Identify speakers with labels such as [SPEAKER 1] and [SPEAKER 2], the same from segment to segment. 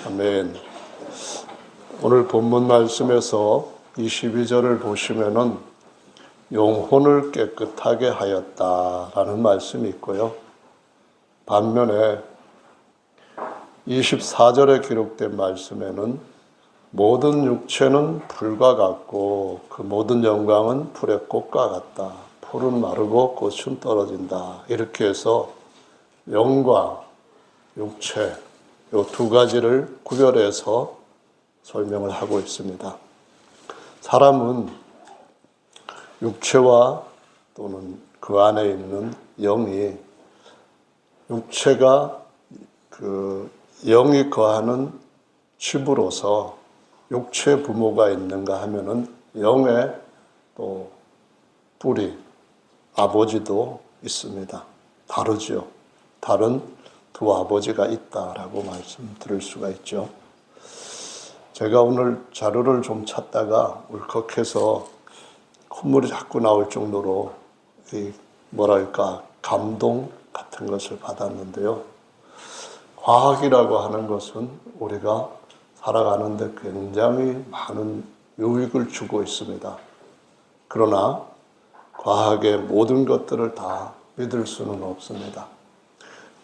[SPEAKER 1] 아멘. 오늘 본문 말씀에서 22절을 보시면은 영혼을 깨끗하게 하였다라는 말씀이 있고요. 반면에 24절에 기록된 말씀에는 모든 육체는 풀과 같고 그 모든 영광은 풀의 꽃과 같다. 풀은 마르고 꽃은 떨어진다. 이렇게 해서 영과 육체 이 두 가지를 구별해서 설명을 하고 있습니다. 사람은 육체와 또는 그 안에 있는 영이 육체가 그 영이 거하는 집으로서 육체 부모가 있는가 하면은 영의 또 뿌리 아버지도 있습니다. 다르죠. 다른 두 아버지가 있다라고 말씀드릴 수가 있죠. 제가 오늘 자료를 좀 찾다가 울컥해서 콧물이 자꾸 나올 정도로 감동 같은 것을 받았는데요. 과학이라고 하는 것은 우리가 살아가는데 굉장히 많은 유익을 주고 있습니다. 그러나 과학의 모든 것들을 다 믿을 수는 없습니다.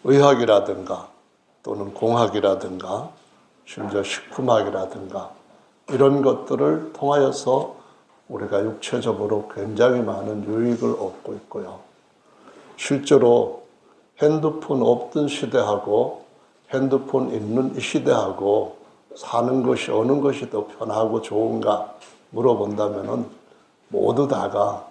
[SPEAKER 1] 의학이라든가 또는 공학이라든가 심지어 식품학이라든가 이런 것들을 통하여서 우리가 육체적으로 굉장히 많은 유익을 얻고 있고요. 실제로 핸드폰 없던 시대하고 핸드폰 있는 이 시대하고 사는 것이 어느 것이 더 편하고 좋은가 물어본다면은 모두 다가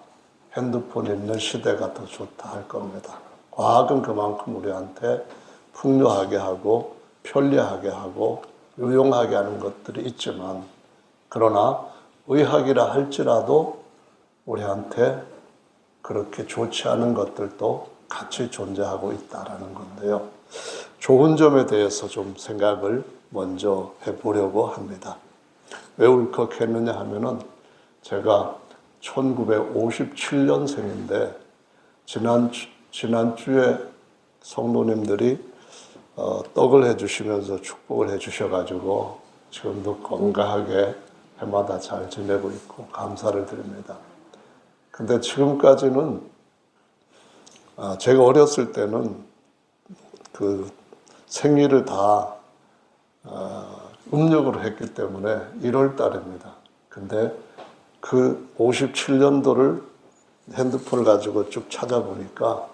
[SPEAKER 1] 핸드폰 있는 시대가 더 좋다 할 겁니다. 과학은 그만큼 우리한테 풍요하게 하고 편리하게 하고 유용하게 하는 것들이 있지만 그러나 의학이라 할지라도 우리한테 그렇게 좋지 않은 것들도 같이 존재하고 있다라는 건데요. 좋은 점에 대해서 좀 생각을 먼저 해보려고 합니다. 왜 울컥했느냐 하면은 제가 1957년생인데 지난주에 성도님들이 떡을 해주시면서 축복을 해주셔가지고 지금도 건강하게 해마다 잘 지내고 있고 감사를 드립니다. 근데 지금까지는 제가 어렸을 때는 그 생일을 다 음력으로 했기 때문에 1월 달입니다. 근데 그 57년도를 핸드폰을 가지고 쭉 찾아보니까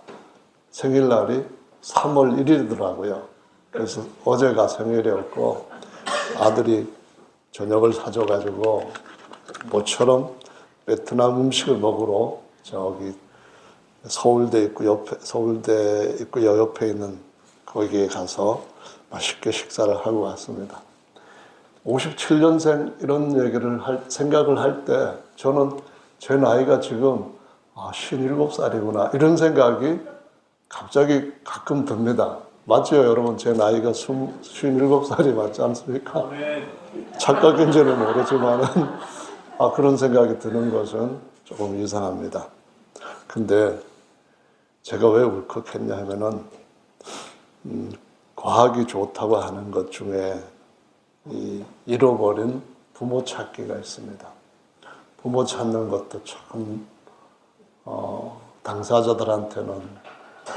[SPEAKER 1] 생일날이 3월 1일이더라고요. 그래서 어제가 생일이었고 아들이 저녁을 사줘가지고 모처럼 베트남 음식을 먹으러 저기 서울대 입구 옆에 있는 거기에 가서 맛있게 식사를 하고 왔습니다. 57년생 이런 생각을 할 때 저는 제 나이가 지금 57살이구나 이런 생각이 갑자기 가끔 듭니다. 맞죠 여러분? 제 나이가 57살이 맞지 않습니까? 착각인지는 모르지만 그런 생각이 드는 것은 조금 이상합니다. 근데 제가 왜 울컥했냐 하면은 과학이 좋다고 하는 것 중에 이 잃어버린 부모 찾기가 있습니다. 부모 찾는 것도 참 당사자들한테는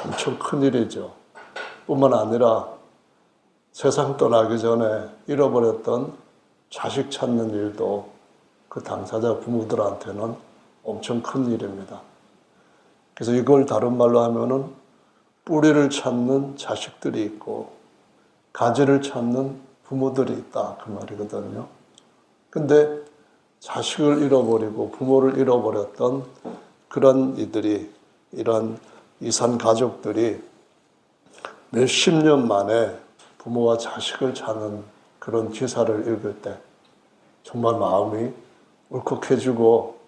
[SPEAKER 1] 엄청 큰 일이죠. 뿐만 아니라 세상 떠나기 전에 잃어버렸던 자식 찾는 일도 그 당사자 부모들한테는 엄청 큰 일입니다. 그래서 이걸 다른 말로 하면은 뿌리를 찾는 자식들이 있고 가지를 찾는 부모들이 있다 그 말이거든요. 근데 자식을 잃어버리고 부모를 잃어버렸던 그런 이런 이산 가족들이 몇십 년 만에 부모와 자식을 찾는 그런 기사를 읽을 때 정말 마음이 울컥해지고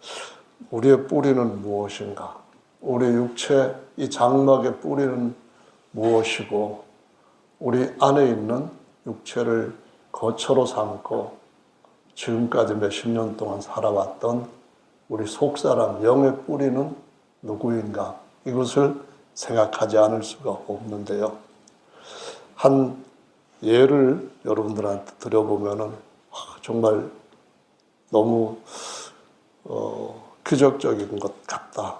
[SPEAKER 1] 우리의 뿌리는 무엇인가? 우리 육체 이 장막의 뿌리는 무엇이고 우리 안에 있는 육체를 거처로 삼고 지금까지 몇십 년 동안 살아왔던 우리 속사람 영의 뿌리는 누구인가? 이것을 생각하지 않을 수가 없는데요. 한 예를 여러분들한테 드려보면은 정말 너무 기적적인 것 같다.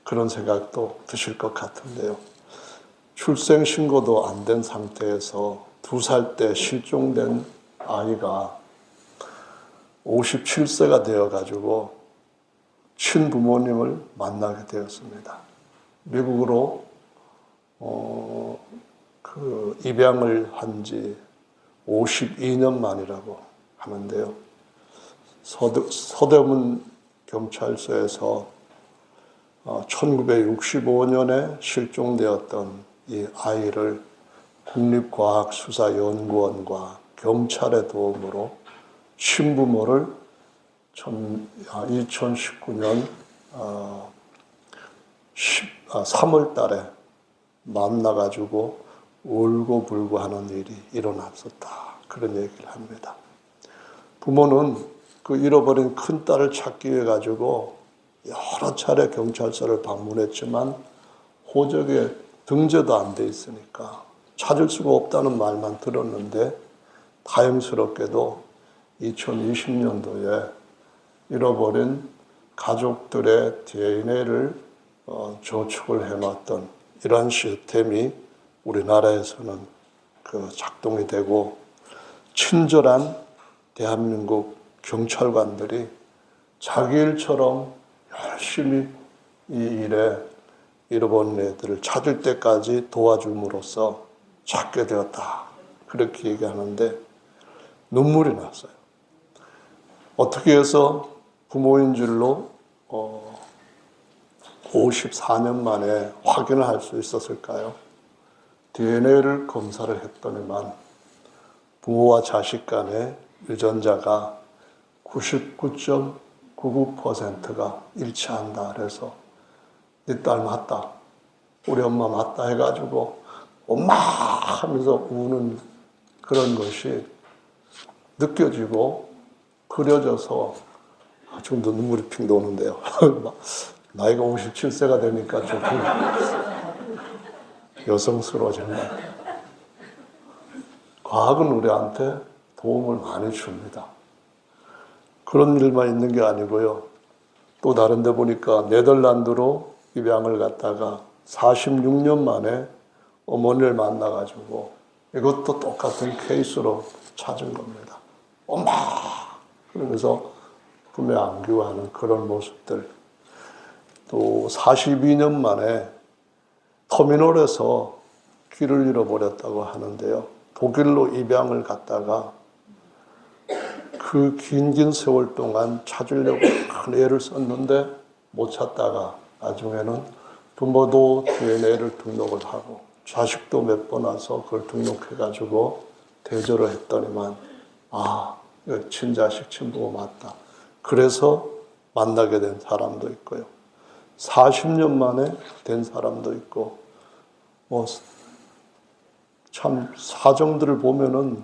[SPEAKER 1] 그런 생각도 드실 것 같은데요. 출생신고도 안 된 상태에서 2살 때 실종된 아이가 57세가 되어가지고 친부모님을 만나게 되었습니다. 미국으로 입양을 한 지 52년 만이라고 하는데요. 서대문 경찰서에서 1965년에 실종되었던 이 아이를 국립과학수사연구원과 경찰의 도움으로 친부모를 2019년 3월 달에 만나가지고 울고불고 하는 일이 일어났었다. 그런 얘기를 합니다. 부모는 그 잃어버린 큰딸을 찾기 위해 가지고 여러 차례 경찰서를 방문했지만 호적에 등재도 안 돼 있으니까 찾을 수가 없다는 말만 들었는데 다행스럽게도 2020년도에 잃어버린 가족들의 DNA를 저축을 해놨던 이러한 시스템이 우리나라에서는 작동이 되고 친절한 대한민국 경찰관들이 자기 일처럼 열심히 이 일에 잃어버린 애들을 찾을 때까지 도와줌으로써 찾게 되었다. 그렇게 얘기하는데 눈물이 났어요. 어떻게 해서 부모인 줄로 54년 만에 확인을 할 수 있었을까요? DNA를 검사를 했더니만 부모와 자식 간의 유전자가 99.99%가 일치한다. 그래서 네 딸 맞다. 우리 엄마 맞다 해가지고 엄마 하면서 우는 그런 것이 느껴지고 그려져서 지금도 눈물이 핑 도는데요. 나이가 57세가 되니까 조금 여성스러워지는 것 같아요. 과학은 우리한테 도움을 많이 줍니다. 그런 일만 있는 게 아니고요. 또 다른 데 보니까 네덜란드로 입양을 갔다가 46년 만에 어머니를 만나가지고 이것도 똑같은 케이스로 찾은 겁니다. 엄마! 그러면서 품에 안기고 하는 그런 모습들. 또 42년 만에 터미널에서 귀를 잃어버렸다고 하는데요. 독일로 입양을 갔다가 그 긴 세월 동안 찾으려고 큰 애를 썼는데 못 찾다가 나중에는 부모도 DNA를 등록을 하고 자식도 몇 번 와서 그걸 등록해가지고 대조를 했더니만 이거 친자식, 친부모 맞다. 그래서 만나게 된 사람도 있고요. 40년 만에 된 사람도 있고 참 사정들을 보면은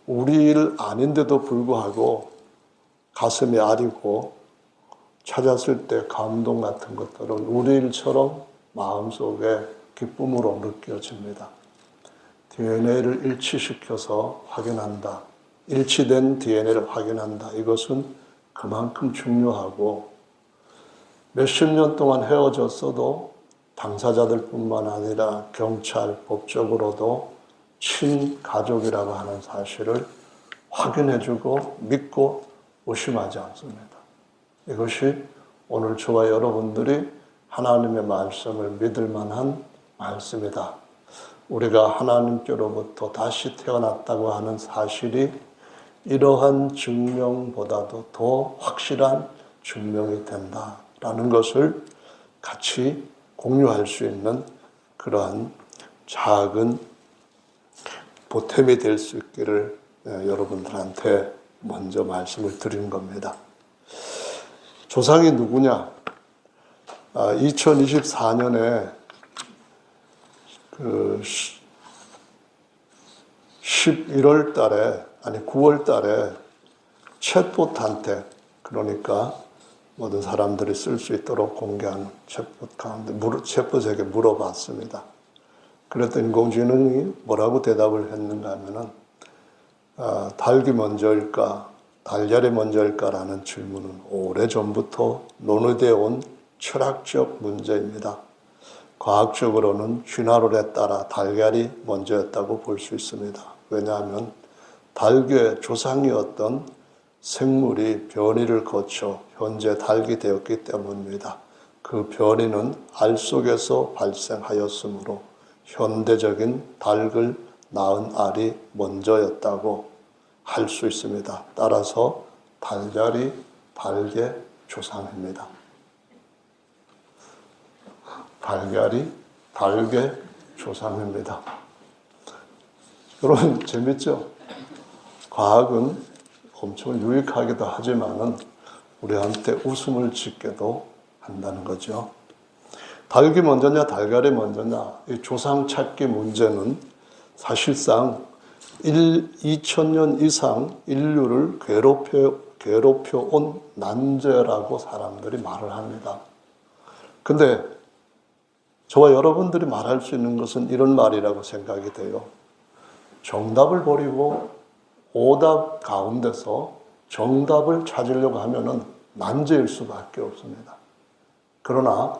[SPEAKER 1] 우리 일 아닌데도 불구하고 가슴이 아리고 찾았을 때 감동 같은 것들은 우리 일처럼 마음속에 기쁨으로 느껴집니다. DNA를 일치시켜서 확인한다. 일치된 DNA를 확인한다. 이것은 그만큼 중요하고 몇십 년 동안 헤어졌어도 당사자들뿐만 아니라 경찰, 법적으로도 친가족이라고 하는 사실을 확인해주고 믿고 의심하지 않습니다. 이것이 오늘 저와 여러분들이 하나님의 말씀을 믿을 만한 말씀이다. 우리가 하나님께로부터 다시 태어났다고 하는 사실이 이러한 증명보다도 더 확실한 증명이 된다라는 것을 같이 공유할 수 있는 그러한 작은 보탬이 될 수 있기를 여러분들한테 먼저 말씀을 드린 겁니다. 조상이 누구냐? 2024년에 11월 달에, 9월 달에 챗봇한테, 그러니까 모든 사람들이 쓸 수 있도록 공개한 챗봇 가운데 챗봇에게 물어봤습니다. 그랬더니 인공지능이 뭐라고 대답을 했는가 하면은 닭이 먼저일까 달걀이 먼저일까라는 질문은 오래전부터 논의되어 온 철학적 문제입니다. 과학적으로는 진화론에 따라 달걀이 먼저였다고 볼 수 있습니다. 왜냐하면 닭의 조상이었던 생물이 변이를 거쳐 현재 닭이 되었기 때문입니다. 그 변이는 알 속에서 발생하였으므로 현대적인 닭을 낳은 알이 먼저였다고 할 수 있습니다. 따라서 달걀이 닭의 조상입니다. 달걀이 닭의 조상입니다. 여러분 재밌죠? 과학은 엄청 유익하기도 하지만은 우리한테 웃음을 짓게도 한다는 거죠. 닭이 먼저냐 달걀이 먼저냐 이 조상 찾기 문제는 사실상 2000년 이상 인류를 괴롭혀 온 난제라고 사람들이 말을 합니다. 근데 저와 여러분들이 말할 수 있는 것은 이런 말이라고 생각이 돼요. 정답을 버리고 오답 가운데서 정답을 찾으려고 하면은 난제일 수밖에 없습니다. 그러나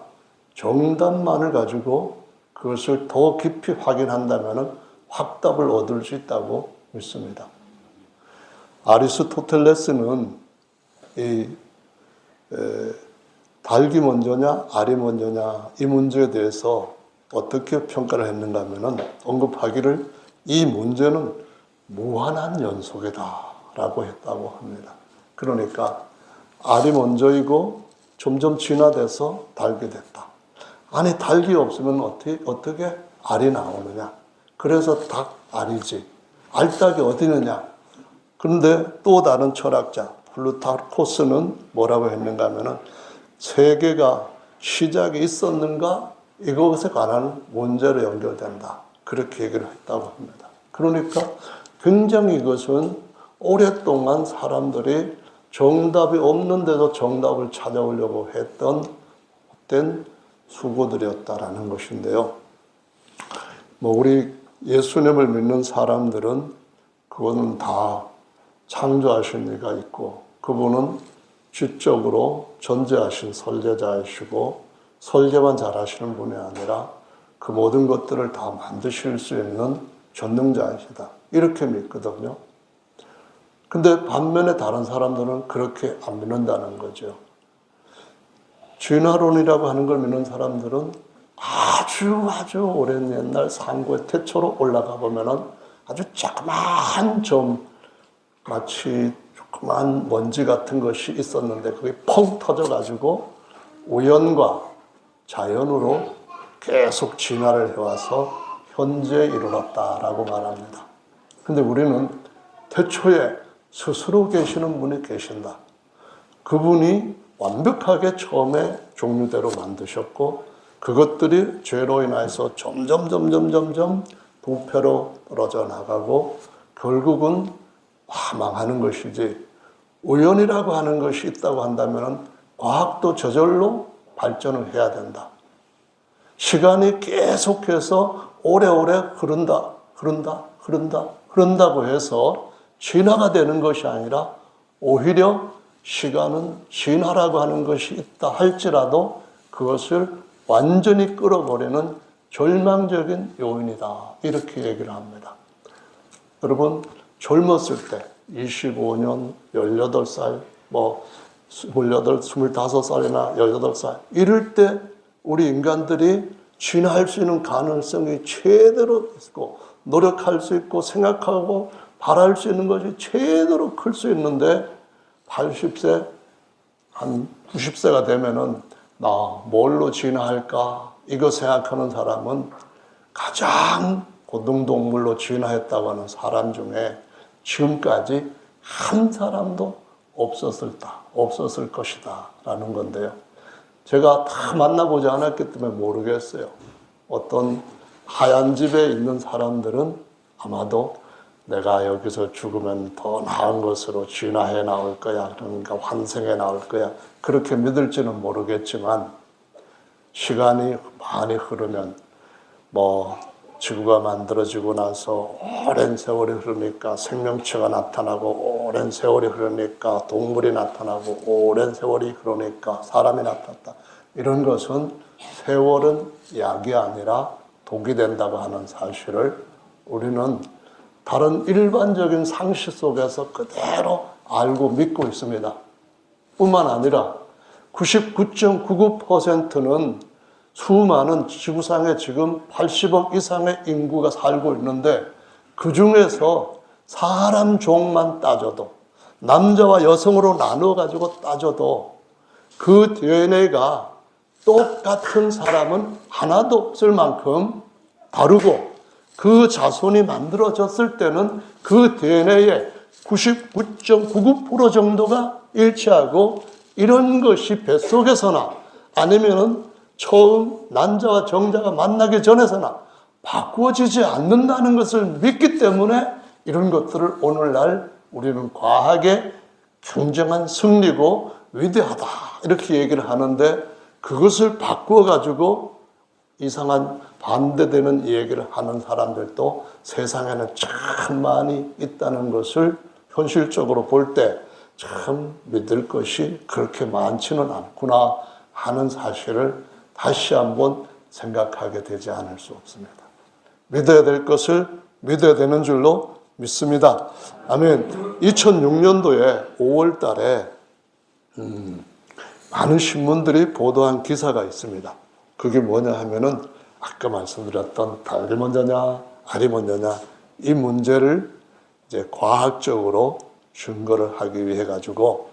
[SPEAKER 1] 정답만을 가지고 그것을 더 깊이 확인한다면은 확답을 얻을 수 있다고 믿습니다. 아리스토텔레스는 닭이 먼저냐 알이 먼저냐 이 문제에 대해서 어떻게 평가를 했는가 하면은 언급하기를 이 문제는 무한한 연속이다 라고 했다고 합니다. 그러니까 알이 먼저이고 점점 진화돼서 닭이 됐다. 아니 닭이 없으면 어떻게 알이 나오느냐. 그래서 닭 알이지. 알닭이 어디 있느냐. 그런데 또 다른 철학자 플루타르코스는 뭐라고 했는가 하면은 세계가 시작이 있었는가 이것에 관한 문제로 연결된다. 그렇게 얘기를 했다고 합니다. 그러니까 굉장히 이것은 오랫동안 사람들이 정답이 없는데도 정답을 찾아오려고 했던 헛된 수고들이었다라는 것인데요. 우리 예수님을 믿는 사람들은 그거는 다 창조하신 이가 있고 그분은 지적으로 전제하신 설계자이시고 설계만 잘하시는 분이 아니라 그 모든 것들을 다 만드실 수 있는 전능자이시다. 이렇게 믿거든요. 근데 반면에 다른 사람들은 그렇게 안 믿는다는 거죠. 진화론이라고 하는 걸 믿는 사람들은 아주 오랜 옛날 상고의 태초로 올라가 보면은 아주 조그만 좀 마치 조그만 먼지 같은 것이 있었는데 그게 펑 터져가지고 우연과 자연으로 계속 진화를 해와서 현재에 이르렀다라고 말합니다. 근데 우리는 태초에 스스로 계시는 분이 계신다. 그분이 완벽하게 처음에 종류대로 만드셨고 그것들이 죄로 인해서 점점 부패로 떨어져 나가고 결국은 망하는 것이지 우연이라고 하는 것이 있다고 한다면 과학도 저절로 발전을 해야 된다. 시간이 계속해서 오래오래 흐른다고 해서 진화가 되는 것이 아니라 오히려 시간은 진화라고 하는 것이 있다 할지라도 그것을 완전히 끌어버리는 절망적인 요인이다. 이렇게 얘기를 합니다. 여러분 젊었을 때 25년, 18살, 28, 25살이나 18살 이럴 때 우리 인간들이 진화할 수 있는 가능성이 최대로 있고 노력할 수 있고 생각하고 바랄 수 있는 것이 최대로 클 수 있는데 80세, 한 90세가 되면은 나 뭘로 진화할까? 이거 생각하는 사람은 가장 고등동물로 진화했다고 하는 사람 중에 지금까지 한 사람도 없었을 것이다 라는 건데요. 제가 다 만나보지 않았기 때문에 모르겠어요. 어떤 하얀 집에 있는 사람들은 아마도 내가 여기서 죽으면 더 나은 것으로 진화해 나올 거야. 그러니까 환생해 나올 거야. 그렇게 믿을지는 모르겠지만 시간이 많이 흐르면 지구가 만들어지고 나서 오랜 세월이 흐르니까 생명체가 나타나고, 오랜 세월이 흐르니까 동물이 나타나고, 오랜 세월이 흐르니까 사람이 나타났다. 이런 것은 세월은 약이 아니라 독이 된다고 하는 사실을 우리는 다른 일반적인 상식 속에서 그대로 알고 믿고 있습니다. 뿐만 아니라 99.99%는 수많은 지구상에 지금 80억 이상의 인구가 살고 있는데, 그 중에서 사람 종만 따져도, 남자와 여성으로 나눠가지고 따져도 그 DNA가 똑같은 사람은 하나도 없을 만큼 다르고, 그 자손이 만들어졌을 때는 그 DNA의 99.99% 정도가 일치하고, 이런 것이 뱃속에서나 아니면은 처음 난자와 정자가 만나기 전에서나 바꾸어지지 않는다는 것을 믿기 때문에 이런 것들을 오늘날 우리는 과학의 굉장한 승리고 위대하다 이렇게 얘기를 하는데, 그것을 바꾸어가지고 이상한 반대되는 얘기를 하는 사람들도 세상에는 참 많이 있다는 것을 현실적으로 볼 때 참 믿을 것이 그렇게 많지는 않구나 하는 사실을 다시 한번 생각하게 되지 않을 수 없습니다. 믿어야 될 것을 믿어야 되는 줄로 믿습니다. 아멘. 2006년도에 5월 달에 많은 신문들이 보도한 기사가 있습니다. 그게 뭐냐 하면은 아까 말씀드렸던 닭이 먼저냐 알이 먼저냐, 이 문제를 이제 과학적으로 증거를 하기 위해 가지고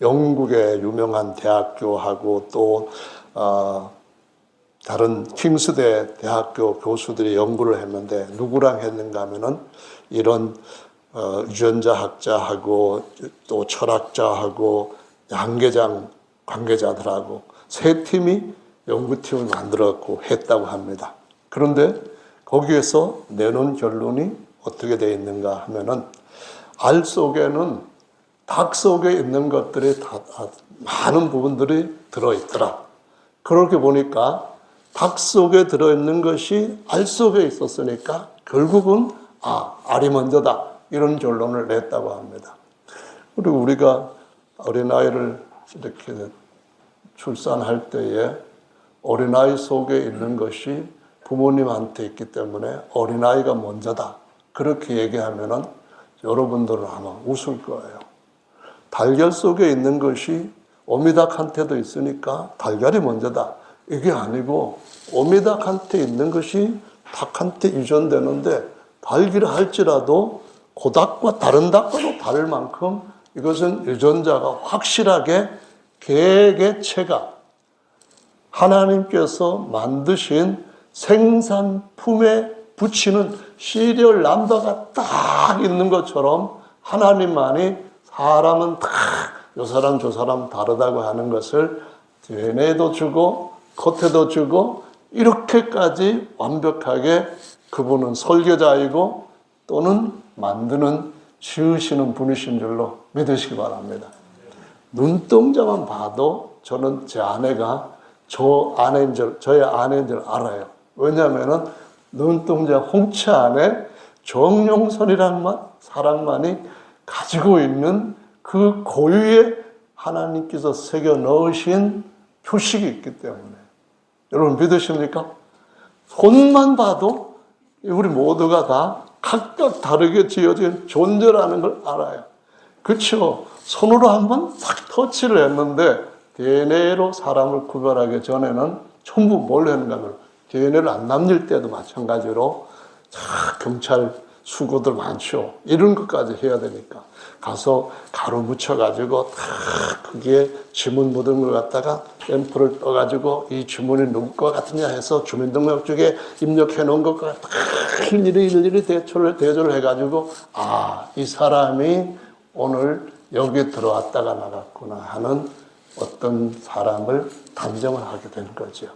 [SPEAKER 1] 영국의 유명한 대학교하고 또 다른 킹스대 대학교 교수들이 연구를 했는데, 누구랑 했는가 하면은 이런 유전자 학자하고 또 철학자하고 양계장 관계자들하고 세 팀이 연구팀을 만들었고 했다고 합니다. 그런데 거기에서 내놓은 결론이 어떻게 되어 있는가 하면은, 알 속에는 닭 속에 있는 것들이 다 많은 부분들이 들어있더라. 그렇게 보니까 닭 속에 들어있는 것이 알 속에 있었으니까 결국은 알이 먼저다, 이런 결론을 냈다고 합니다. 그리고 우리가 어린아이를 이렇게 출산할 때에 어린아이 속에 있는 것이 부모님한테 있기 때문에 어린아이가 먼저다, 그렇게 얘기하면은 여러분들은 아마 웃을 거예요. 달걀 속에 있는 것이 어미닭한테도 있으니까 달걀이 먼저다, 이게 아니고 어미닭한테 있는 것이 닭한테 유전되는데, 달기를 할지라도 그 닭과 다른 닭과도 다를 만큼 이것은 유전자가 확실하게 개개체가 하나님께서 만드신 생산품에 붙이는 시리얼 넘버가 딱 있는 것처럼, 하나님만이 사람은 다 요 사람 저 사람 다르다고 하는 것을 DNA도 주고 겉에도 주고, 이렇게까지 완벽하게 그분은 설계자이고 또는 만드는 지으시는 분이신 줄로 믿으시기 바랍니다. 눈동자만 봐도 저는 제 아내가 저의 아내인 줄 알아요. 왜냐하면 눈동자 홍채 안에 정령선이란 사람만이 가지고 있는 그 고유의 하나님께서 새겨 넣으신 표식이 있기 때문에. 여러분 믿으십니까? 손만 봐도 우리 모두가 다 각각 다르게 지어진 존재라는 걸 알아요. 그렇죠? 손으로 한번 탁 터치를 했는데 DNA로 사람을 구별하기 전에는 전부 뭘 했는가 하면 DNA를 안 남길 때도 마찬가지로 경찰 수고들 많죠. 이런 것까지 해야 되니까 가서 가루 묻혀가지고 거기에 지문 묻은 걸 갖다가 앰플을 떠가지고 이 지문이 누구 것 같으냐 해서 주민등록증에 입력해 놓은 것과 일일이 대조를 해가지고 이 사람이 오늘 여기 들어왔다가 나갔구나 하는 어떤 사람을 단정을 하게 된 거죠.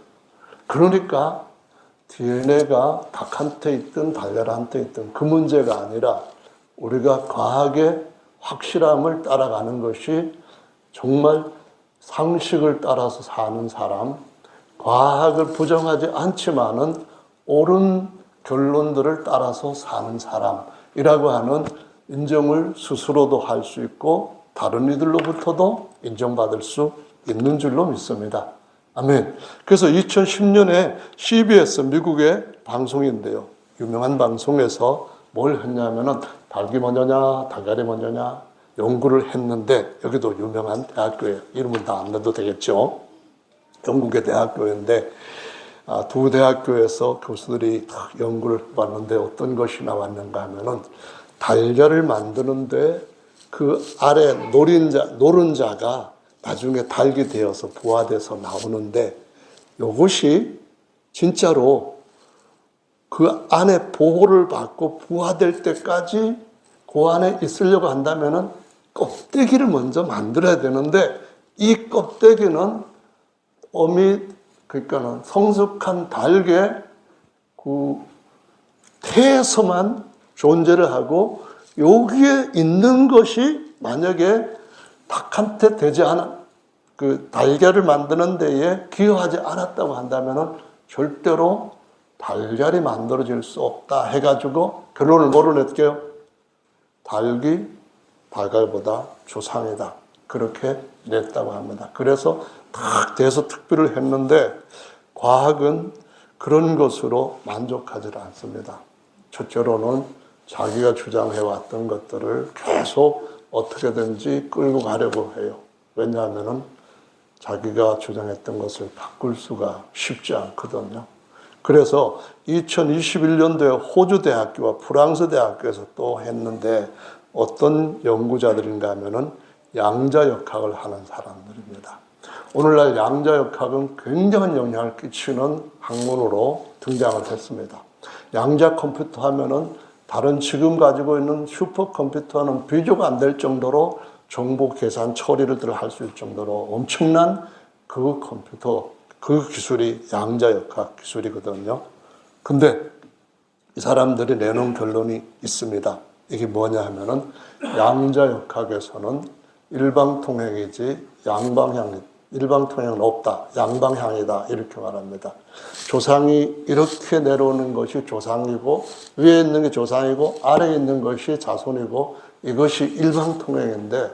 [SPEAKER 1] 그러니까 DNA가 닭한테 있든 달걀한테 있든 그 문제가 아니라 우리가 과학의 확실함을 따라가는 것이 정말 상식을 따라서 사는 사람, 과학을 부정하지 않지만은 옳은 결론들을 따라서 사는 사람이라고 하는 인정을 스스로도 할 수 있고 다른 이들로부터도 인정받을 수 있는 줄로 믿습니다. 아멘. 그래서 2010년에 CBS 미국의 방송인데요. 유명한 방송에서 뭘 했냐면은 닭이 먼저냐 닭알이 먼저냐 연구를 했는데, 여기도 유명한 대학교예요. 이름은 다 안 넣어도 되겠죠. 영국의 대학교인데 두 대학교에서 교수들이 연구를 해봤는데 어떤 것이 나왔는가 하면은 달걀을 만드는데 그 아래 노른자가 나중에 닭이 되어서 부화돼서 나오는데, 이것이 진짜로 그 안에 보호를 받고 부화될 때까지 그 안에 있으려고 한다면은 껍데기를 먼저 만들어야 되는데, 이 껍데기는 그러니까는 성숙한 닭의 그 태에서만 존재를 하고, 여기에 있는 것이 만약에 닭한테 되지 않은 그 달걀을 만드는 데에 기여하지 않았다고 한다면은 절대로 달걀이 만들어질 수 없다 해가지고 결론을 뭐로 냈게요? 닭이 달걀보다 조상이다. 그렇게 냈다고 합니다. 그래서 딱 대서특필을 했는데, 과학은 그런 것으로 만족하지 않습니다. 첫째로는 자기가 주장해왔던 것들을 계속 어떻게든지 끌고 가려고 해요. 왜냐하면 자기가 주장했던 것을 바꿀 수가 쉽지 않거든요. 그래서 2021년도에 호주 대학교와 프랑스 대학교에서 또 했는데, 어떤 연구자들인가 하면은 양자역학을 하는 사람들입니다. 오늘날 양자역학은 굉장한 영향을 끼치는 학문으로 등장을 했습니다. 양자 컴퓨터 하면은 다른 지금 가지고 있는 슈퍼컴퓨터는 비교가 안 될 정도로 정보 계산 처리를 할 수 있을 정도로 엄청난 그 컴퓨터, 그 기술이 양자역학 기술이거든요. 근데 이 사람들이 내놓은 결론이 있습니다. 이게 뭐냐 하면은 양자역학에서는 일방통행이지 일방통행은 없다. 양방향이다. 이렇게 말합니다. 조상이 이렇게 내려오는 것이 조상이고, 위에 있는 게 조상이고 아래에 있는 것이 자손이고, 이것이 일방통행인데,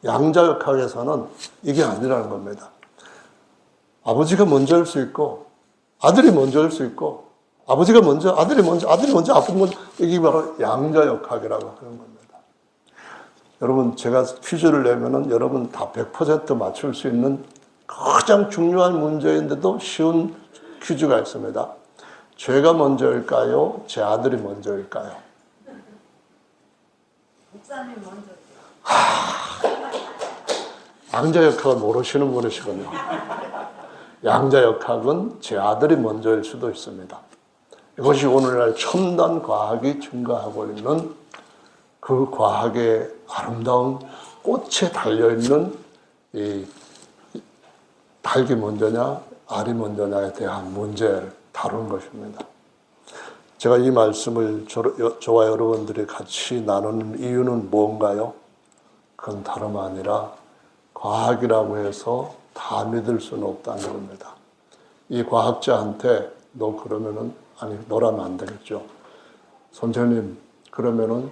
[SPEAKER 1] 양자역학에서는 이게 아니라는 겁니다. 아버지가 먼저일 수 있고 아들이 먼저일 수 있고, 아버지가 먼저 아들이 먼저 아들이 먼저 이게 바로 양자역학이라고 하는 겁니다. 여러분, 제가 퀴즈를 내면은 여러분 다 100% 맞출 수 있는 가장 중요한 문제인데도 쉬운 퀴즈가 있습니다. 제가 먼저일까요? 제 아들이 먼저일까요?
[SPEAKER 2] 목사님 먼저.
[SPEAKER 1] 양자역학을 모르시는 분이시군요. 양자역학은 제 아들이 먼저일 수도 있습니다. 이것이 오늘날 첨단 과학이 증가하고 있는 그 과학의 아름다운 꽃에 달려있는 이 닭이 먼저냐 알이 먼저냐에 대한 문제를 다룬 것입니다. 제가 이 말씀을 저와 여러분들이 같이 나누는 이유는 뭔가요? 그건 다름 아니라 과학이라고 해서 다 믿을 수는 없다는 겁니다. 이 과학자한테 너라면 안 되겠죠. 선생님, 그러면은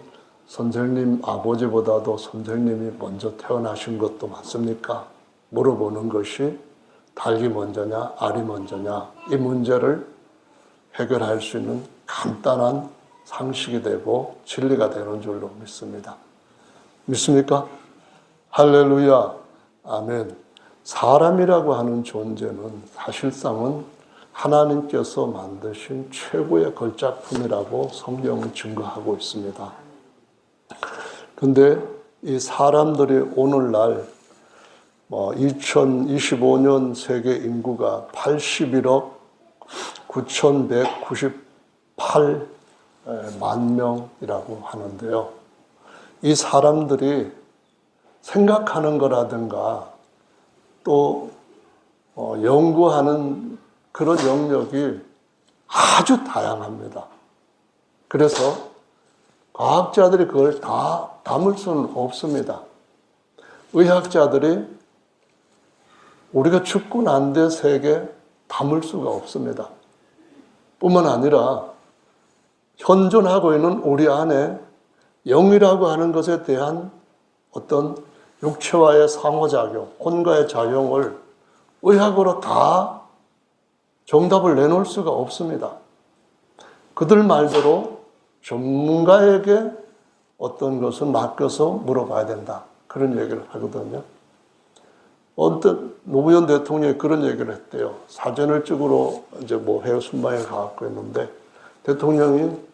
[SPEAKER 1] 선생님 아버지보다도 선생님이 먼저 태어나신 것도 맞습니까? 물어보는 것이 닭이 먼저냐 알이 먼저냐, 이 문제를 해결할 수 있는 간단한 상식이 되고 진리가 되는 줄로 믿습니다. 믿습니까? 할렐루야, 아멘. 사람이라고 하는 존재는 사실상은 하나님께서 만드신 최고의 걸작품이라고 성경은 증거하고 있습니다. 근데 이 사람들이 오늘날 2025년 세계 인구가 81억 9,198만 명이라고 하는데요. 이 사람들이 생각하는 거라든가 또 연구하는 그런 영역이 아주 다양합니다. 그래서 과학자들이 그걸 다 담을 수는 없습니다. 의학자들이 우리가 죽고 난 뒤 세계 담을 수가 없습니다. 뿐만 아니라 현존하고 있는 우리 안에 영이라고 하는 것에 대한 어떤 육체와의 상호작용, 혼과의 작용을 의학으로 다 정답을 내놓을 수가 없습니다. 그들 말대로 전문가에게 어떤 것을 맡겨서 물어봐야 된다. 그런 얘기를 하거든요. 어떤 노무현 대통령이 그런 얘기를 했대요. 사진을 찍으러 이제 뭐 해외 순방에 가고 있는데 대통령이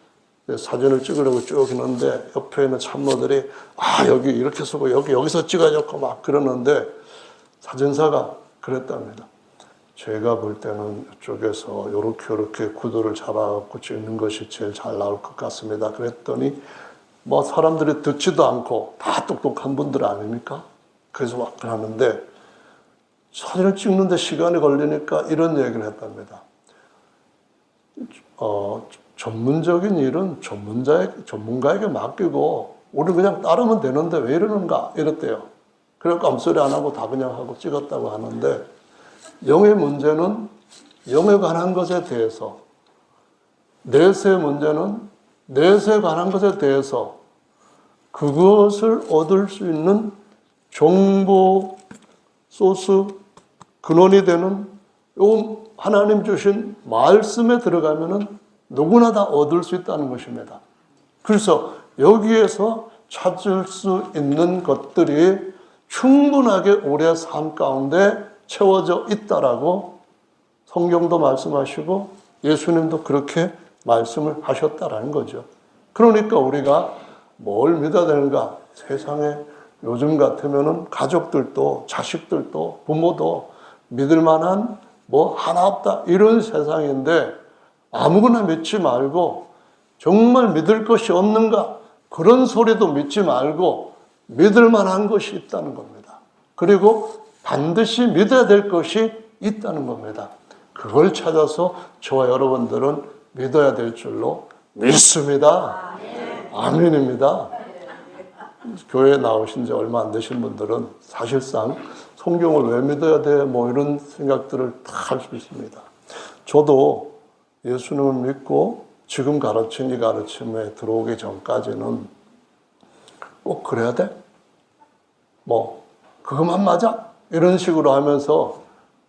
[SPEAKER 1] 사진을 찍으려고 쭉 있는데 옆에 있는 참모들이 여기 이렇게 쓰고 여기서 찍어야겠고 막 그러는데 사진사가 그랬답니다. 제가 볼 때는 이쪽에서 이렇게 구도를 잡아갖고 찍는 것이 제일 잘 나올 것 같습니다. 그랬더니 뭐 사람들이 듣지도 않고 다 똑똑한 분들 아닙니까? 그래서 막 하는데 사진을 찍는데 시간이 걸리니까 이런 얘기를 했답니다. 전문적인 일은 전문가에게 맡기고 우리는 그냥 따르면 되는데 왜 이러는가 이랬대요. 그래서 아무 소리 안 하고 다 그냥 하고 찍었다고 하는데 영의 문제는 영에 관한 것에 대해서, 내세의 문제는 내세에 관한 것에 대해서 그것을 얻을 수 있는 정보 소스, 근원이 되는 요 하나님 주신 말씀에 들어가면은 누구나 다 얻을 수 있다는 것입니다. 그래서 여기에서 찾을 수 있는 것들이 충분하게 우리의 삶 가운데 채워져 있다라고 성경도 말씀하시고 예수님도 그렇게 말씀을 하셨다라는 거죠. 그러니까 우리가 뭘 믿어야 되는가? 세상에 요즘 같으면은 가족들도 자식들도 부모도 믿을 만한 뭐 하나 없다 이런 세상인데 아무거나 믿지 말고 정말 믿을 것이 없는가? 그런 소리도 믿지 말고 믿을 만한 것이 있다는 겁니다. 그리고 반드시 믿어야 될 것이 있다는 겁니다. 그걸 찾아서 저와 여러분들은 믿어야 될 줄로 믿습니다. 아멘입니다. 교회에 나오신 지 얼마 안 되신 분들은 사실상 성경을 왜 믿어야 돼? 뭐 이런 생각들을 다 할 수 있습니다. 저도 예수님을 믿고 지금 가르친 이 가르침에 들어오기 전까지는 꼭 그래야 돼? 뭐 그것만 맞아? 이런 식으로 하면서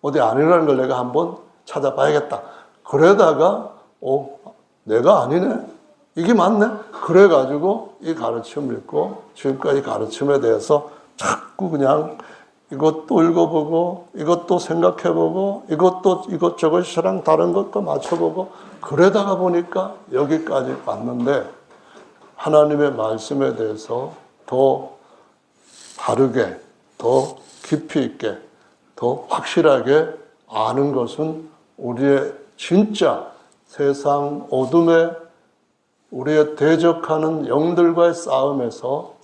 [SPEAKER 1] 어디 아니라는 걸 내가 한번 찾아봐야겠다. 그러다가 내가 아니네? 이게 맞네? 그래가지고 이 가르침을 읽고 지금까지 가르침에 대해서 자꾸 그냥 이것도 읽어보고 이것도 생각해보고 이것도 이것저것이랑 다른 것도 맞춰보고 그러다가 보니까 여기까지 왔는데 하나님의 말씀에 대해서 더 바르게 더 깊이 있게 더 확실하게 아는 것은 우리의 진짜 세상 어둠에 우리의 대적하는 영들과의 싸움에서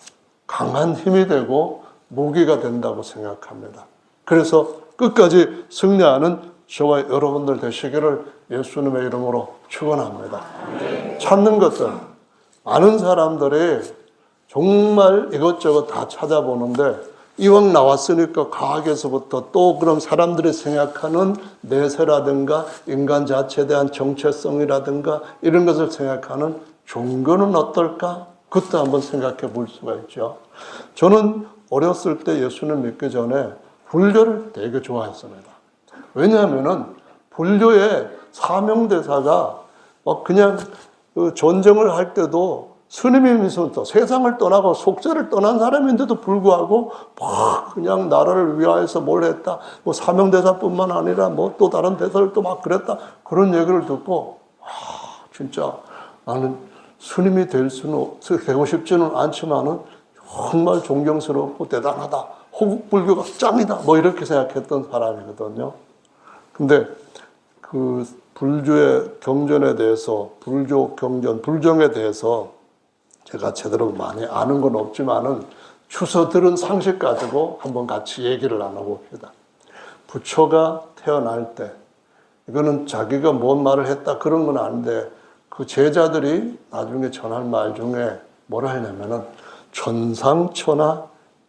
[SPEAKER 1] 강한 힘이 되고 무기가 된다고 생각합니다. 그래서 끝까지 승리하는 저와 여러분들 되시기를 예수님의 이름으로 축원합니다. 찾는 것들 많은 사람들이 정말 이것저것 다 찾아보는데 이왕 나왔으니까 과학에서부터 또 그럼 사람들이 생각하는 내세라든가 인간 자체에 대한 정체성이라든가 이런 것을 생각하는 종교는 어떨까? 그것도 한번 생각해 볼 수가 있죠. 저는 어렸을 때 예수님 믿기 전에 불교를 되게 좋아했습니다. 왜냐하면은 불교의 사명대사가 그냥 전쟁을 할 때도 스님이 미선도 세상을 떠나고 속세를 떠난 사람인데도 불구하고 막 그냥 나라를 위하여서 뭘 했다. 뭐 사명대사뿐만 아니라 뭐 또 다른 대사를 또 막 그랬다. 그런 얘기를 듣고 진짜 나는 스님이 되고 싶지는 않지만은 정말 존경스럽고 대단하다. 호국불교가 짱이다. 뭐 이렇게 생각했던 사람이거든요. 근데 그 불교의 경전에 대해서 불교 경전, 불정에 대해서 제가 제대로 많이 아는 건 없지만은 주워 들은 상식 가지고 한번 같이 얘기를 나눠봅시다. 부처가 태어날 때 이거는 자기가 뭔 말을 했다 그런 건 아닌데 그 제자들이 나중에 전할 말 중에 뭐라 하냐면은 천상천하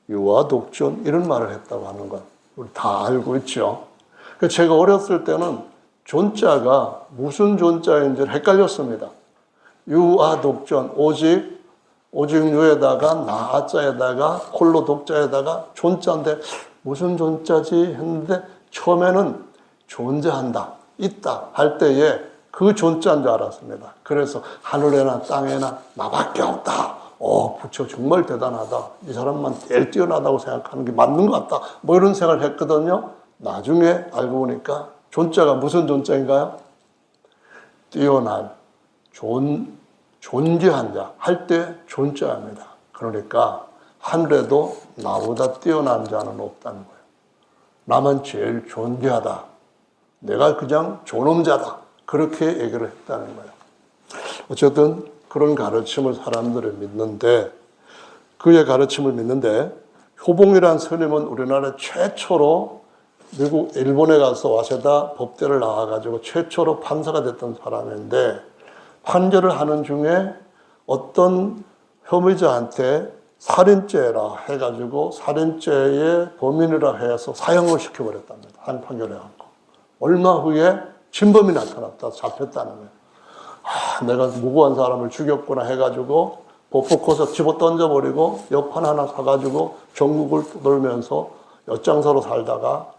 [SPEAKER 1] 유아독존 이런 말을 했다고 하는 건 우리 다 알고 있죠. 제가 어렸을 때는 존자가 무슨 존자인지 헷갈렸습니다. 유아 독전, 오직 유에다가 나자에다가 홀로 독자에다가 존자인데 무슨 존자지 했는데 처음에는 존재한다, 있다 할 때에 그 존자인 줄 알았습니다. 그래서 하늘에나 땅에나 나밖에 없다. 부처 정말 대단하다. 이 사람만 제일 뛰어나다고 생각하는 게 맞는 것 같다. 뭐 이런 생각을 했거든요. 나중에 알고 보니까 존자가 무슨 존자인가요? 뛰어난, 존귀한 자 할 때 존자입니다. 그러니까 하늘에도 나보다 뛰어난 자는 없다는 거예요. 나만 제일 존귀하다. 내가 그냥 존엄자다. 그렇게 얘기를 했다는 거예요. 어쨌든 그런 가르침을 사람들이 믿는데, 그의 가르침을 믿는데, 효봉이라는 스님은 우리나라 최초로 미국, 일본에 가서 와세다 법대를 나와가지고 최초로 판사가 됐던 사람인데, 판결을 하는 중에 어떤 혐의자한테 살인죄라 해가지고 살인죄의 범인이라 해서 사형을 시켜버렸답니다. 한 판결해갖고. 얼마 후에 진범이 나타났다, 잡혔다는 거예요. 내가 무고한 사람을 죽였구나 해가지고 보포코서 집어 던져버리고 옆판 하나 사가지고 전국을 돌면서 엿장사로 살다가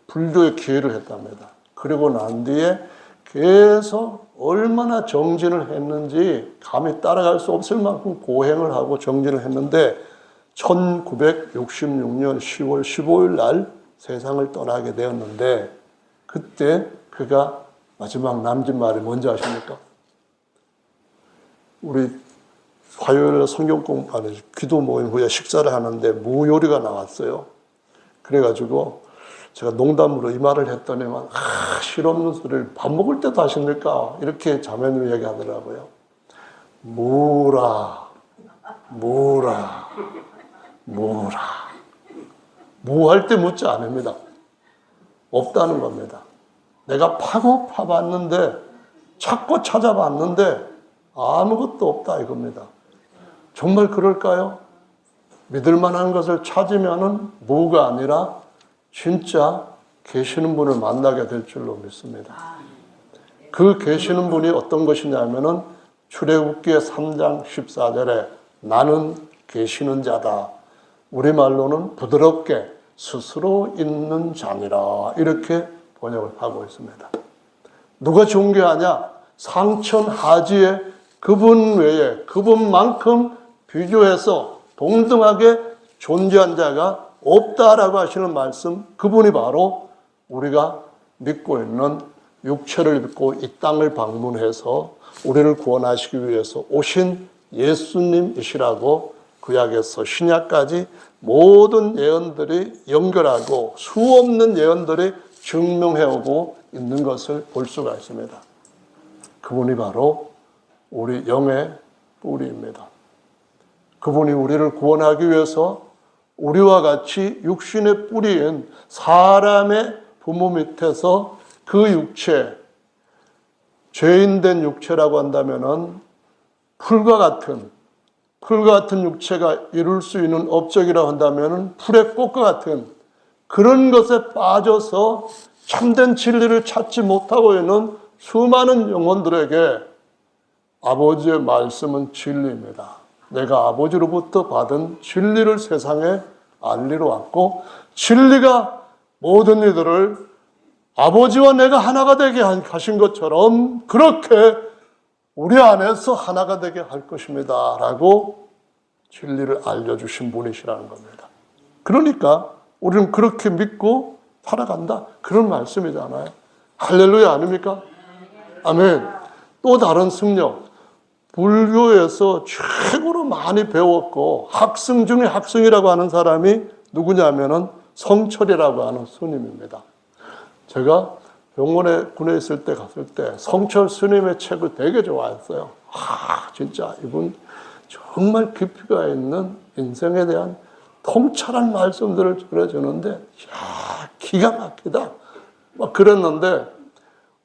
[SPEAKER 1] 불교의 기회를 했답니다. 그리고 난 뒤에 계속 얼마나 정진을 했는지 감히 따라갈 수 없을 만큼 고행을 하고 정진을 했는데 1966년 10월 15일 날 세상을 떠나게 되었는데, 그때 그가 마지막 남긴 말이 뭔지 아십니까? 우리 화요일 성경 공부하는 기도 모임 후에 식사를 하는데 무요리가 나왔어요. 그래가지고 제가 농담으로 이 말을 했더니만 실없는 소리를 밥 먹을 때도 하십니까? 이렇게 자매님이 얘기하더라고요. 무라 무할 때 묻지 않습니다. 없다는 겁니다. 내가 파고 파봤는데, 찾고 찾아봤는데 아무것도 없다 이겁니다. 정말 그럴까요? 믿을 만한 것을 찾으면은 무가 아니라 진짜 계시는 분을 만나게 될 줄로 믿습니다. 그 계시는 분이 어떤 것이냐면은 출애굽기의 3장 14절에 나는 계시는 자다. 우리말로는 부드럽게 스스로 있는 자니라. 이렇게 번역을 하고 있습니다. 누가 존귀하냐? 상천하지에 그분 외에 그분만큼 비교해서 동등하게 존재한 자가 없다라고 하시는 말씀, 그분이 바로 우리가 믿고 있는 육체를 입고 이 땅을 방문해서 우리를 구원하시기 위해서 오신 예수님이시라고 구약에서 신약까지 모든 예언들이 연결하고 수없는 예언들이 증명해오고 있는 것을 볼 수가 있습니다. 그분이 바로 우리 영의 뿌리입니다. 그분이 우리를 구원하기 위해서 우리와 같이 육신의 뿌리인 사람의 부모 밑에서 그 육체, 죄인된 육체라고 한다면은 풀과 같은 육체가 이룰 수 있는 업적이라고 한다면은 풀의 꽃과 같은 그런 것에 빠져서 참된 진리를 찾지 못하고 있는 수많은 영혼들에게 아버지의 말씀은 진리입니다. 내가 아버지로부터 받은 진리를 세상에 알리러 왔고, 진리가 모든 이들을 아버지와 내가 하나가 되게 하신 것처럼 그렇게 우리 안에서 하나가 되게 할 것입니다 라고 진리를 알려주신 분이시라는 겁니다. 그러니까 우리는 그렇게 믿고 살아간다, 그런 말씀이잖아요. 할렐루야 아닙니까? 아멘. 또 다른 승려, 불교에서 최고로 많이 배웠고 학승 중에 학승이라고 하는 사람이 누구냐면은 성철이라고 하는 스님입니다. 제가 병원에 군에 있을 때 갔을 때 성철 스님의 책을 되게 좋아했어요. 진짜 이분 정말 깊이가 있는 인생에 대한 통찰한 말씀들을 전해주는데 기가 막히다 막 그랬는데,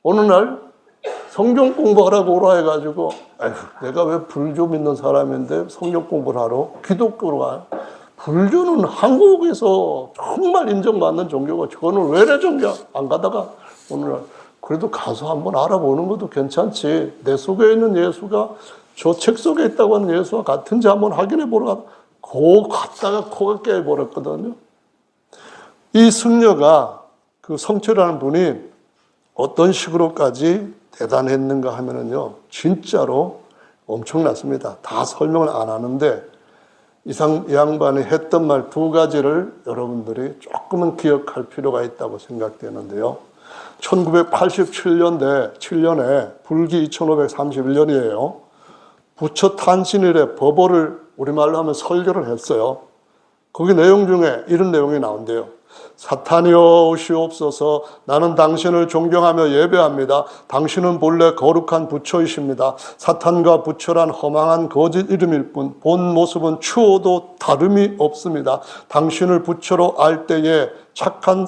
[SPEAKER 1] 어느 날 성경 공부하라고 오라 해가지고 내가 왜 불교 믿는 사람인데 성경 공부를 하러 기독교로 가? 불교는 한국에서 정말 인정받는 종교고 저거는 왜 이래 종교 안 가다가 오늘 그래도 가서 한번 알아보는 것도 괜찮지. 내 속에 있는 예수가 저 책 속에 있다고 하는 예수와 같은지 한번 확인해 보러 갔다가 코가 깨버렸거든요. 이 승려가 그 성철이라는 분이 어떤 식으로까지 대단했는가 하면은요, 진짜로 엄청났습니다. 다 설명을 안 하는데 이 양반이 했던 말 두 가지를 여러분들이 조금은 기억할 필요가 있다고 생각되는데요. 1987년에 불기 2531년이에요. 부처 탄신일에 법어를 우리말로 하면 설교를 했어요. 거기 내용 중에 이런 내용이 나온대요. 사탄이여 오시옵소서. 나는 당신을 존경하며 예배합니다. 당신은 본래 거룩한 부처이십니다. 사탄과 부처란 허망한 거짓 이름일 뿐 본 모습은 추호도 다름이 없습니다. 당신을 부처로 알 때에 착한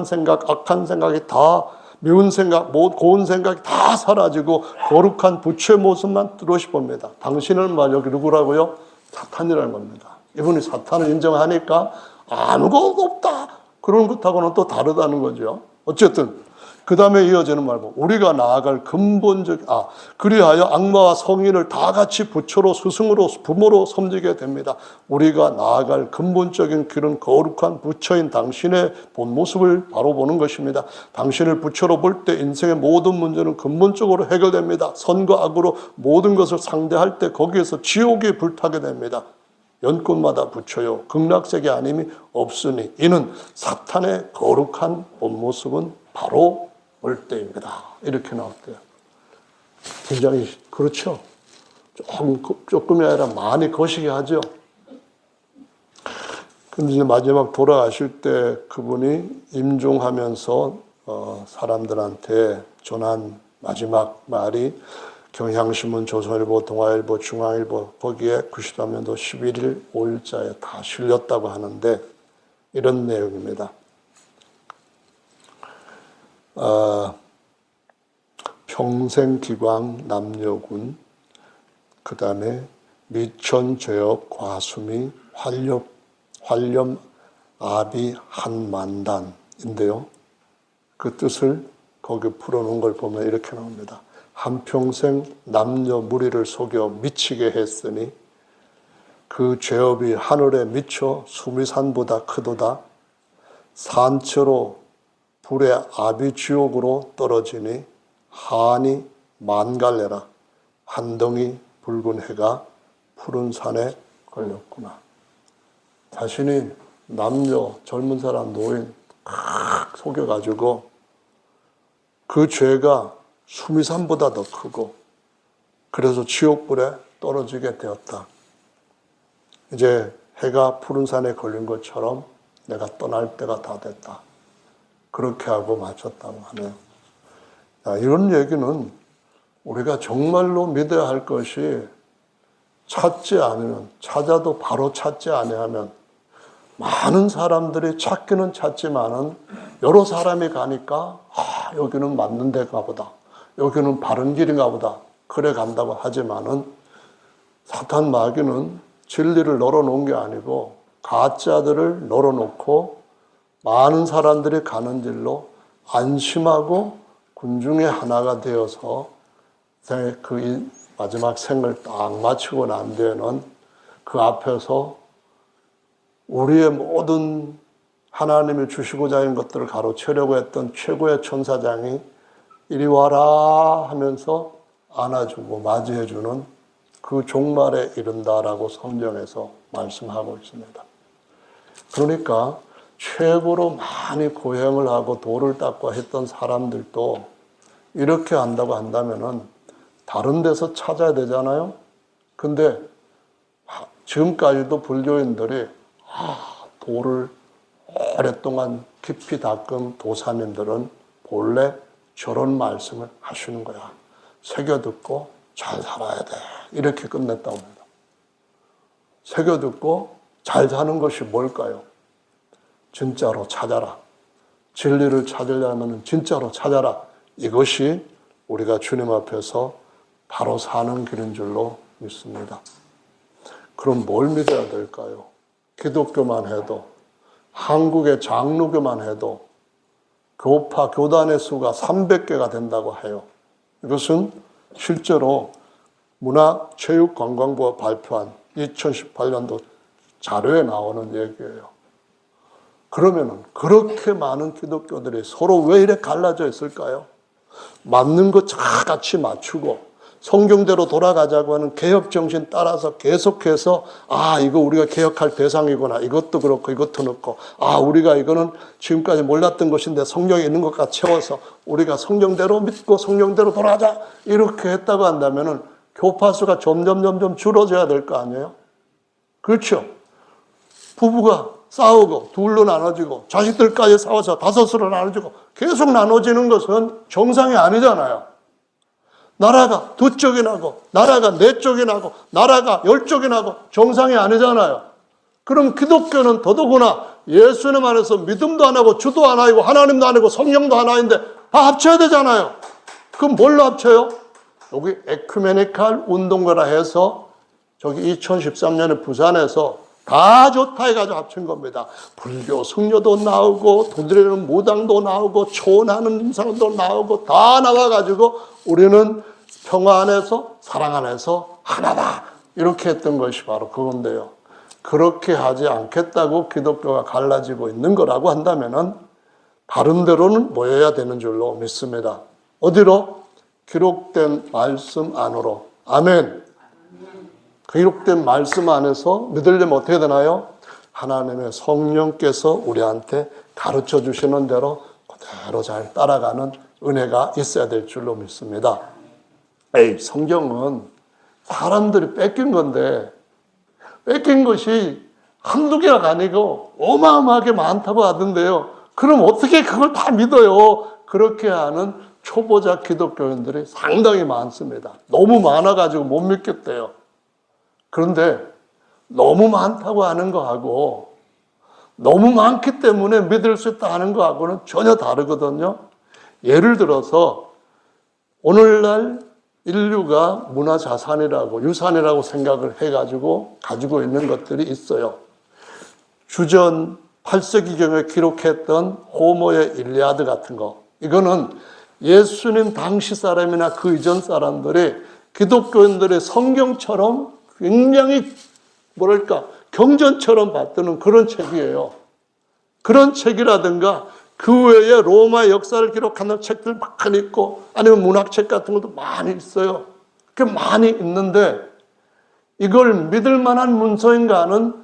[SPEAKER 1] 생각, 악한 생각이 다 미운 생각, 고운 생각이 다 사라지고 거룩한 부처의 모습만 뚜렷이 봅니다. 당신은 여기 누구라고요? 사탄이라는 겁니다. 이분이 사탄을 인정하니까 아무것도 없다. 그런 것하고는 또 다르다는 거죠. 어쨌든 그 다음에 이어지는 말고 우리가 나아갈 그리하여 악마와 성인을 다 같이 부처로 스승으로 부모로 섬기게 됩니다. 우리가 나아갈 근본적인 길은 거룩한 부처인 당신의 본 모습을 바로 보는 것입니다. 당신을 부처로 볼 때 인생의 모든 문제는 근본적으로 해결됩니다. 선과 악으로 모든 것을 상대할 때 거기에서 지옥이 불타게 됩니다. 연꽃마다 부처요 극락세계 아님이 없으니 이는 사탄의 거룩한 본 모습은 바로 올 때입니다. 이렇게 나왔대요. 굉장히 그렇죠. 조금이 아니라 많이 거시기 하죠. 근데 이제 마지막 돌아가실 때 그분이 임종하면서 사람들한테 전한 마지막 말이 경향신문, 조선일보, 동아일보, 중앙일보 거기에 93년도 11일 5일자에 다 실렸다고 하는데 이런 내용입니다. 평생기광 남녀군, 그 다음에 미천죄업 과수미 활렴 아비 한만단인데요. 그 뜻을 거기 풀어놓은 걸 보면 이렇게 나옵니다. 한평생 남녀 무리를 속여 미치게 했으니 그 죄업이 하늘에 미쳐 수미산보다 크도다. 산처로 불의 아비지옥으로 떨어지니 한이 만갈래라. 한덩이 붉은 해가 푸른 산에 걸렸구나. 자신이 남녀, 젊은 사람, 노인 속여가지고 그 죄가 수미산보다 더 크고 그래서 지옥불에 떨어지게 되었다. 이제 해가 푸른 산에 걸린 것처럼 내가 떠날 때가 다 됐다. 그렇게 하고 마쳤다고 하네요. 이런 얘기는 우리가 정말로 믿어야 할 것이 찾지 않으면, 찾아도 바로 찾지 아니하면 많은 사람들이 찾기는 찾지만은 여러 사람이 가니까 여기는 맞는 데가 보다. 여기는 바른 길인가 보다. 그래 간다고 하지만은 사탄 마귀는 진리를 널어놓은 게 아니고 가짜들을 널어놓고 많은 사람들이 가는 길로 안심하고 군중의 하나가 되어서 그 마지막 생을 딱 마치고 난 뒤에는 그 앞에서 우리의 모든 하나님이 주시고자 하는 것들을 가로채려고 했던 최고의 천사장이 이리 와라 하면서 안아주고 맞이해주는 그 종말에 이른다라고 성경에서 말씀하고 있습니다. 그러니까 최고로 많이 고행을 하고 도를 닦고 했던 사람들도 이렇게 한다고 한다면은 다른 데서 찾아야 되잖아요. 근데 지금까지도 불교인들이 도를 오랫동안 깊이 닦은 도사님들은 본래 저런 말씀을 하시는 거야. 새겨 듣고 잘 살아야 돼. 이렇게 끝냈다고 합니다. 새겨 듣고 잘 사는 것이 뭘까요? 진짜로 찾아라. 진리를 찾으려면 진짜로 찾아라. 이것이 우리가 주님 앞에서 바로 사는 길인 줄로 믿습니다. 그럼 뭘 믿어야 될까요? 기독교만 해도, 한국의 장로교만 해도 교파, 교단의 수가 300개가 된다고 해요. 이것은 실제로 문화체육관광부가 발표한 2018년도 자료에 나오는 얘기예요. 그러면은 그렇게 많은 기독교들이 서로 왜 이렇게 갈라져 있을까요? 맞는 거 같이 맞추고 성경대로 돌아가자고 하는 개혁 정신 따라서 계속해서 이거 우리가 개혁할 대상이구나. 이것도 그렇고 이것도 넣고 우리가 이거는 지금까지 몰랐던 것인데 성경에 있는 것과 채워서 우리가 성경대로 믿고 성경대로 돌아가자. 이렇게 했다고 한다면은 교파수가 점점 줄어져야 될 거 아니에요? 그렇죠? 부부가 싸우고 둘로 나눠지고 자식들까지 싸워서 다섯으로 나눠지고 계속 나눠지는 것은 정상이 아니잖아요. 나라가 두 쪽이 나고 나라가 네 쪽이 나고 나라가 10쪽이 나고 정상이 아니잖아요. 그럼 기독교는 더더구나 예수님 안에서 믿음도 하나고 주도 하나이고 하나님도 하나이고 성령도 하나인데 다 합쳐야 되잖아요. 그럼 뭘로 합쳐요? 여기 에큐메니칼 운동가라 해서 저기 2013년에 부산에서 다 좋다 해가지고 합친 겁니다. 불교 성녀도 나오고 돈 드리는 무당도 나오고 초혼하는 사람도 나오고 다 나와가지고 우리는 평화 안에서 사랑 안에서 하나다 이렇게 했던 것이 바로 그건데요. 그렇게 하지 않겠다고 기독교가 갈라지고 있는 거라고 한다면은 다른 데로는 모여야 되는 줄로 믿습니다. 어디로? 기록된 말씀 안으로. 아멘. 기록된 말씀 안에서 믿으려면 어떻게 되나요? 하나님의 성령께서 우리한테 가르쳐 주시는 대로 그대로 잘 따라가는 은혜가 있어야 될 줄로 믿습니다. 성경은 사람들이 뺏긴 건데 뺏긴 것이 한두 개가 아니고 어마어마하게 많다고 하던데요. 그럼 어떻게 그걸 다 믿어요? 그렇게 하는 초보자 기독교인들이 상당히 많습니다. 너무 많아가지고 못 믿겠대요. 그런데 너무 많다고 하는 거하고 너무 많기 때문에 믿을 수 있다 하는 거하고는 전혀 다르거든요. 예를 들어서 오늘날 인류가 문화자산이라고 유산이라고 생각을 해가지고 가지고 있는 것들이 있어요. 주전 8세기경에 기록했던 호모의 일리아드 같은 거. 이거는 예수님 당시 사람이나 그 이전 사람들이 기독교인들의 성경처럼 굉장히 경전처럼 받드는 그런 책이에요. 그런 책이라든가 그 외에 로마의 역사를 기록하는 책들 많이 있고 아니면 문학책 같은 것도 많이 있어요. 그렇게 많이 있는데 이걸 믿을 만한 문서인가 하는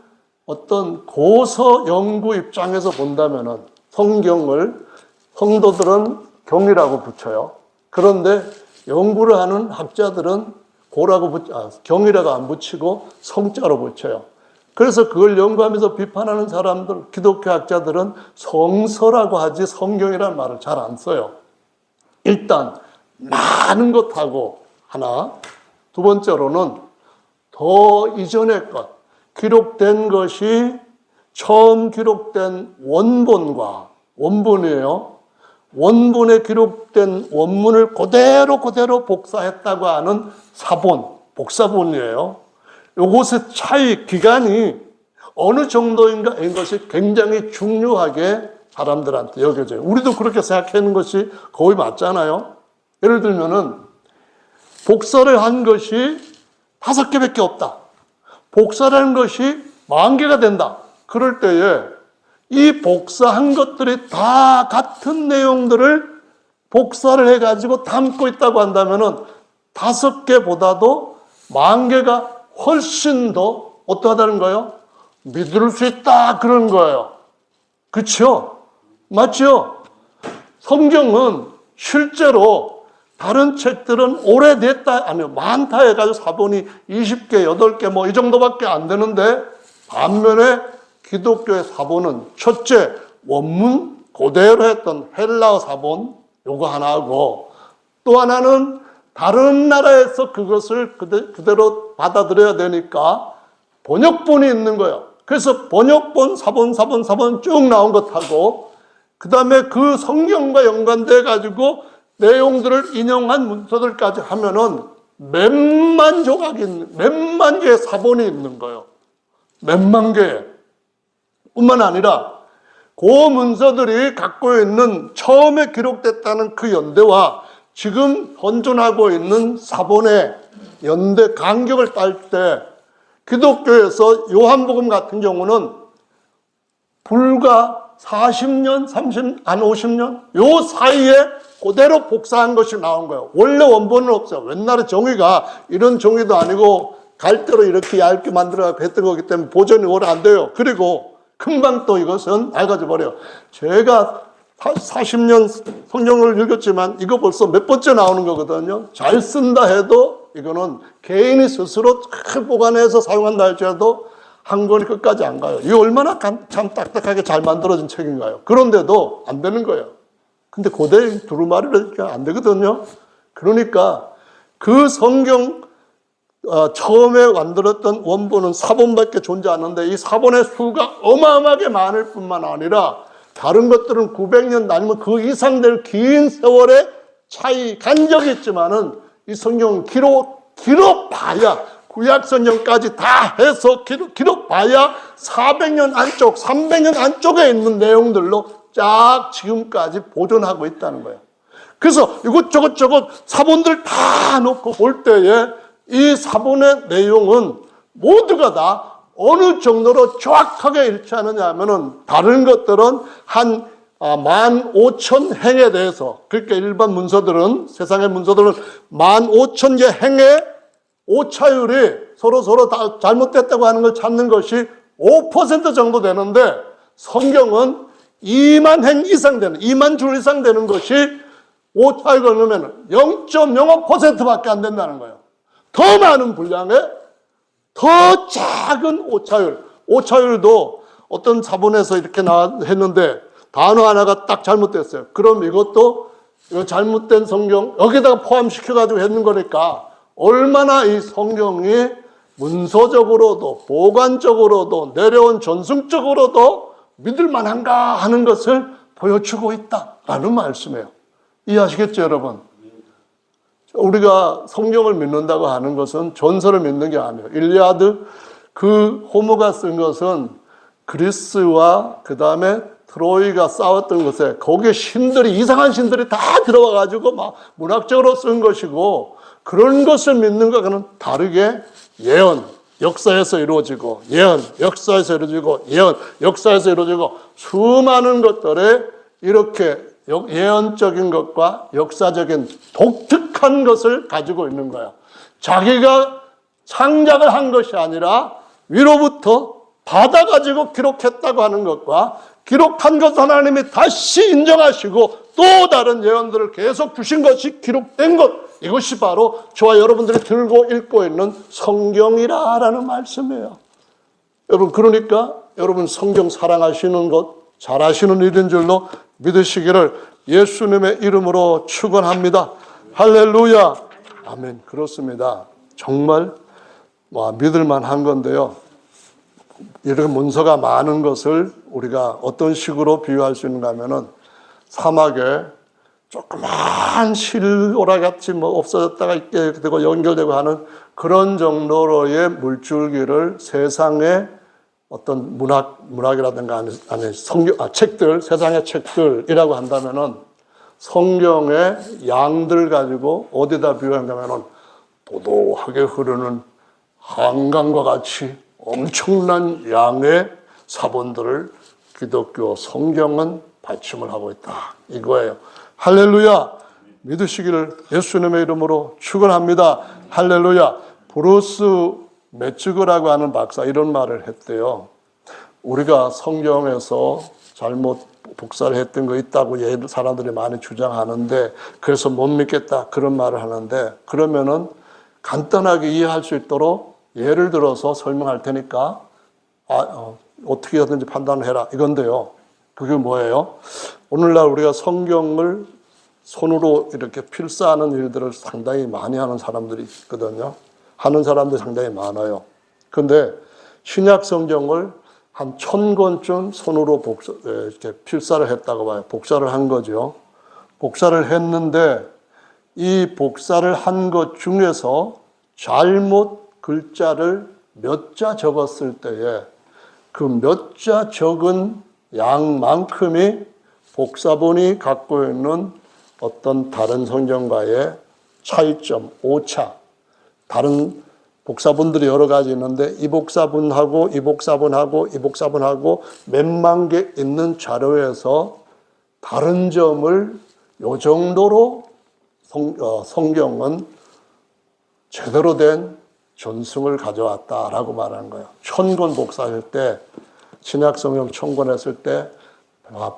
[SPEAKER 1] 어떤 고서 연구 입장에서 본다면은 성경을 성도들은 경이라고 붙여요. 그런데 연구를 하는 학자들은 경이라고 안 붙이고 성자로 붙여요. 그래서 그걸 연구하면서 비판하는 사람들, 기독교 학자들은 성서라고 하지 성경이라는 말을 잘 안 써요. 일단 많은 것하고 하나, 두 번째로는 더 이전의 것, 기록된 것이 처음 기록된 원본이에요. 원본에 기록된 원문을 그대로 복사했다고 하는 복사본이에요. 이것의 차이, 기간이 어느 정도인가인 것이 굉장히 중요하게 사람들한테 여겨져요. 우리도 그렇게 생각하는 것이 거의 맞잖아요. 예를 들면은 복사를 한 것이 5개밖에 없다. 복사를 한 것이 10,000개가 된다. 그럴 때에 이 복사한 것들이 다 같은 내용들을 복사를 해가지고 담고 있다고 한다면은 5개보다도 10,000개가 훨씬 더 어떠하다는 거예요? 믿을 수 있다 그런 거예요. 그렇죠? 맞죠? 성경은 실제로 다른 책들은 오래됐다 아니요 많다 해가지고 사본이 20개, 8개 뭐 이 정도밖에 안 되는데 반면에 기독교의 사본은 첫째 원문 그대로 했던 헬라어 사본 요거 하나하고 또 하나는 다른 나라에서 그것을 그대로 받아들여야 되니까 번역본이 있는 거예요. 그래서 번역본, 사본 쭉 나온 것하고 그 다음에 그 성경과 연관돼 가지고 내용들을 인용한 문서들까지 하면은 몇만 개의 사본이 있는 거예요. 몇만 개. 뿐만 아니라 그 문서들이 갖고 있는 처음에 기록됐다는 그 연대와 지금 현존하고 있는 사본의 연대 간격을 딸 때 기독교에서 요한복음 같은 경우는 불과 40년, 50년 요 사이에 그대로 복사한 것이 나온 거예요. 원래 원본은 없어요. 옛날에 종이가 이런 종이도 아니고 갈대로 이렇게 얇게 만들어서 했던 거기 때문에 보존이 오래 안 돼요. 그리고 금방 또 이것은 낡아져 버려요. 제가 40년 성경을 읽었지만 이거 벌써 몇 번째 나오는 거거든요. 잘 쓴다 해도 이거는 개인이 스스로 잘 보관해서 사용한다 할지라도 한 권이 끝까지 안 가요. 이거 얼마나 참 딱딱하게 잘 만들어진 책인가요? 그런데도 안 되는 거예요. 근데 고대 두루마리를 안 되거든요. 그러니까 그 성경 처음에 만들었던 원본은 사본밖에 존재하는데 이 사본의 수가 어마어마하게 많을 뿐만 아니라 다른 것들은 900년 아니면 그 이상 될 긴 세월의 차이, 간격이 있지만은 이 성경은 길어봐야 구약성경까지 다 해서 길어봐야 400년 안쪽, 300년 안쪽에 있는 내용들로 쫙 지금까지 보존하고 있다는 거예요. 그래서 이것저것 사본들 다 놓고 볼 때에 이 사본의 내용은 모두가 다 어느 정도로 정확하게 일치하느냐 하면은 다른 것들은 한 15,000행에 대해서, 그러니까 일반 문서들은, 세상의 문서들은 15,000개 행의 오차율이 서로 다 잘못됐다고 하는 걸 찾는 것이 5% 정도 되는데 성경은 2만 행 이상 되는, 2만 줄 이상 되는 것이 오차율을 넣으면 0.05%밖에 안 된다는 거예요. 더 많은 분량에 더 작은 오차율도 어떤 사본에서 이렇게 했는데 단어 하나가 딱 잘못됐어요. 그럼 이것도 이거 잘못된 성경 여기다가 포함시켜가지고 했는 거니까 얼마나 이 성경이 문서적으로도 보관적으로도 내려온 전승적으로도 믿을만한가 하는 것을 보여주고 있다라는 말씀이에요. 이해하시겠죠, 여러분? 우리가 성경을 믿는다고 하는 것은 전설을 믿는 게 아니에요. 일리아드, 그 호모가 쓴 것은 그리스와 그 다음에 트로이가 싸웠던 것에 거기에 신들이, 이상한 신들이 다 들어와가지고 막 문학적으로 쓴 것이고, 그런 것을 믿는 것과는 다르게 예언, 역사에서 이루어지고, 예언, 역사에서 이루어지고, 예언, 역사에서 이루어지고, 수많은 것들에 이렇게 예언적인 것과 역사적인 독특한 것을 가지고 있는 거예요. 자기가 창작을 한 것이 아니라 위로부터 받아가지고 기록했다고 하는 것과 기록한 것 하나님이 다시 인정하시고 또 다른 예언들을 계속 주신 것이 기록된 것, 이것이 바로 저와 여러분들이 들고 읽고 있는 성경이라는 말씀이에요. 여러분, 그러니까 여러분 성경 사랑하시는 것, 잘하시는 일인 줄로 믿으시기를 예수님의 이름으로 축원합니다. 할렐루야. 아멘. 그렇습니다. 정말 믿을만한 건데요. 이렇게 문서가 많은 것을 우리가 어떤 식으로 비유할 수 있는가 하면은 사막에 조그만 실오라같이 없어졌다가 있게 되고 연결되고 하는 그런 정도로의 물줄기를 세상의 어떤 문학이라든가 책들, 세상의 책들이라고 한다면은 성경의 양들 가지고 어디다 비유한가 하면은 도도하게 흐르는 한강과 같이 엄청난 양의 사본들을 기독교 성경은 받침을 하고 있다. 이거예요. 할렐루야. 믿으시기를 예수님의 이름으로 축원합니다. 할렐루야. 브루스 매츠거라고 하는 박사 이런 말을 했대요. 우리가 성경에서 잘못 복사를 했던 거 있다고 사람들이 많이 주장하는데 그래서 못 믿겠다 그런 말을 하는데, 그러면은 간단하게 이해할 수 있도록 예를 들어서 설명할 테니까 어떻게 하든지 판단을 해라 이건데요. 그게 뭐예요? 오늘날 우리가 성경을 손으로 이렇게 필사하는 일들을 상당히 많이 하는 사람들이 있거든요. 하는 사람들이 상당히 많아요. 그런데 신약 성경을 한 1000권쯤 손으로 이렇게 필사를 했다고 봐요. 복사를 한 거죠. 복사를 했는데 이 복사를 한 것 중에서 잘못 글자를 몇 자 적었을 때에 그 몇 자 적은 양만큼이 복사본이 갖고 있는 어떤 다른 성경과의 차이점, 오차, 다른 복사본들이 여러 가지 있는데 이 복사본하고 이 복사본하고 이 복사본하고 몇만 개 있는 자료에서 다른 점을 요 정도로 성경은 제대로 된 전승을 가져왔다라고 말하는 거예요. 천권 복사할 때 신약 성경 천권했을 때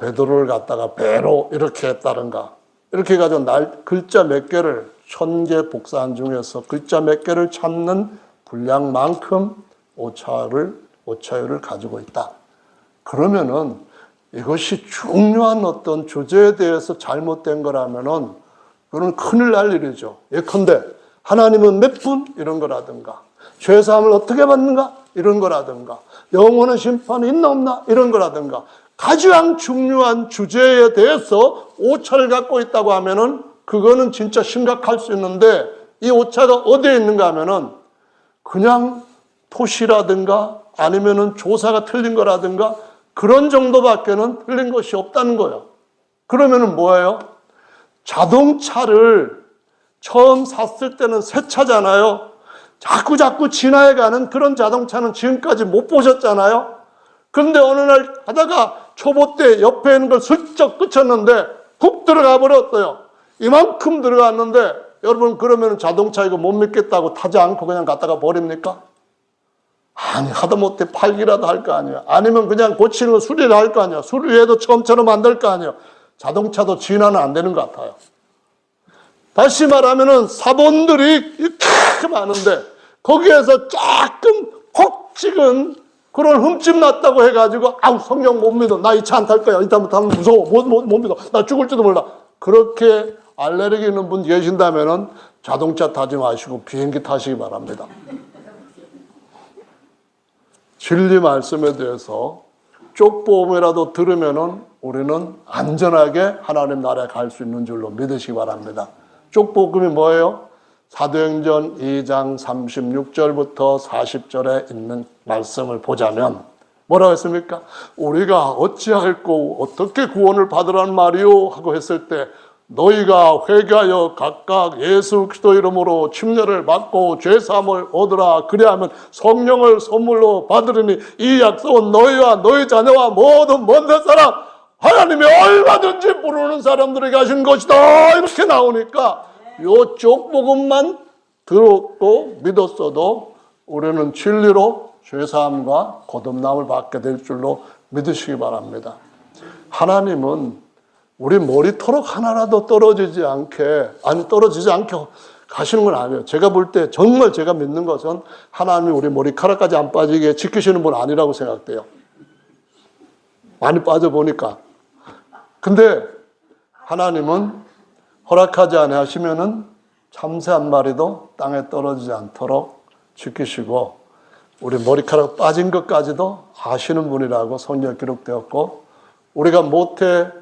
[SPEAKER 1] 베드로를 갖다가 배로 이렇게 했다든가 이렇게 해가지고 글자 몇 개를 1000개 복사한 중에서 글자 몇 개를 찾는 분량만큼 오차율을 가지고 있다. 그러면은 이것이 중요한 어떤 주제에 대해서 잘못된 거라면은 그건 큰일 날 일이죠. 예컨대 하나님은 몇 분? 이런 거라든가 죄사함을 어떻게 받는가? 이런 거라든가 영원한 심판이 있나 없나? 이런 거라든가 가장 중요한 주제에 대해서 오차를 갖고 있다고 하면은 그거는 진짜 심각할 수 있는데 이 오차가 어디에 있는가 하면은 그냥 토시라든가 아니면은 조사가 틀린 거라든가 그런 정도밖에는 틀린 것이 없다는 거예요. 그러면은 뭐예요? 자동차를 처음 샀을 때는 새 차잖아요. 자꾸 지나가는 그런 자동차는 지금까지 못 보셨잖아요. 그런데 어느 날 하다가 초보 때 옆에 있는 걸 슬쩍 끝쳤는데 훅 들어가 버렸어요. 이만큼 들어갔는데 여러분 그러면 자동차 이거 못 믿겠다고 타지 않고 그냥 갖다가 버립니까? 아니 하다못해 팔기라도 할 거 아니에요. 아니면 그냥 고치는 거 수리를 할 거 아니에요. 수리해도 처음처럼 안 될 거 아니에요. 자동차도 진화는 안 되는 것 같아요. 다시 말하면은 사본들이 이렇게 많은데 거기에서 조금 콕 찍은 그런 흠집 났다고 해가지고 아우 성경 못 믿어. 나 이 차 안 탈 거야. 이따부터 하면 무서워. 못 믿어. 나 죽을지도 몰라. 그렇게 알레르기 있는 분 계신다면은 자동차 타지 마시고 비행기 타시기 바랍니다. 진리 말씀에 대해서 쪽보음이라도 들으면은 우리는 안전하게 하나님 나라에 갈 수 있는 줄로 믿으시기 바랍니다. 쪽보음이 뭐예요? 사도행전 2장 36절부터 40절에 있는 말씀을 보자면 뭐라고 했습니까? 우리가 어찌할꼬 어떻게 구원을 받으란 말이오? 하고 했을 때 너희가 회개하여 각각 예수 그리스도 이름으로 침례를 받고 죄사함을 얻으라. 그리하면 성령을 선물로 받으리니 이 약속은 너희와 너희 자녀와 모든 먼데 사람 하나님이 얼마든지 부르는 사람들에게 하신 것이다. 이렇게 나오니까 이쪽 복음만 들었고 믿었어도 우리는 진리로 죄사함과 거듭남을 받게 될 줄로 믿으시기 바랍니다. 하나님은 우리 머리토록 하나라도 떨어지지 않게 가시는 건 아니에요. 제가 볼 때 정말 제가 믿는 것은 하나님이 우리 머리카락까지 안 빠지게 지키시는 분 아니라고 생각돼요. 많이 빠져보니까. 근데 하나님은 허락하지 아니하시면은 참새 한 마리도 땅에 떨어지지 않도록 지키시고 우리 머리카락 빠진 것까지도 아시는 분이라고 성경에 기록되었고 우리가 모태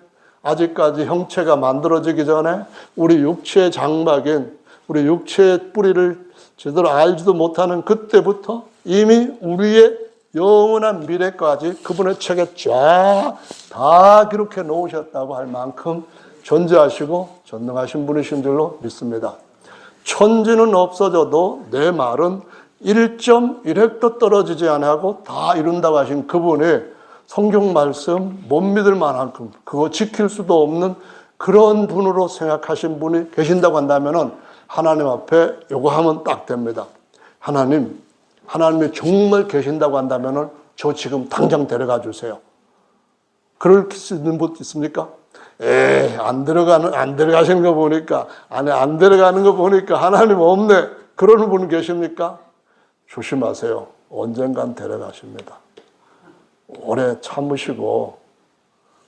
[SPEAKER 1] 아직까지 형체가 만들어지기 전에 우리 육체의 장막인 우리 육체의 뿌리를 제대로 알지도 못하는 그때부터 이미 우리의 영원한 미래까지 그분의 책에 쫙 다 기록해 놓으셨다고 할 만큼 존재하시고 전능하신 분이신 줄로 믿습니다. 천지는 없어져도 내 말은 1.1획도 떨어지지 않고 다 이룬다고 하신 그분이 성경 말씀 못 믿을 만큼 그거 지킬 수도 없는 그런 분으로 생각하신 분이 계신다고 한다면 하나님 앞에 요거 하면 딱 됩니다. 하나님이 정말 계신다고 한다면 저 지금 당장 데려가 주세요. 그럴 수 있는 분 있습니까? 안 데려가시는 거 보니까, 안 데려가는 거 보니까 하나님 없네. 그러는 분 계십니까? 조심하세요. 언젠간 데려가십니다. 오래 참으시고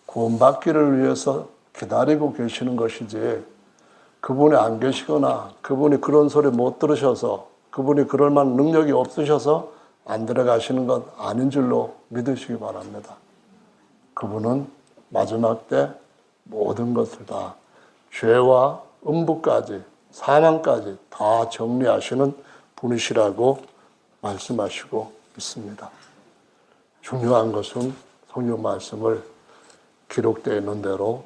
[SPEAKER 1] 구원받기를 위해서 기다리고 계시는 것이지 그분이 안 계시거나 그분이 그런 소리 못 들으셔서 그분이 그럴 만한 능력이 없으셔서 안 들어가시는 건 아닌 줄로 믿으시기 바랍니다. 그분은 마지막 때 모든 것을 다 죄와 음부까지 사망까지 다 정리하시는 분이시라고 말씀하시고 있습니다. 중요한 것은 성경 말씀을 기록되어 있는 대로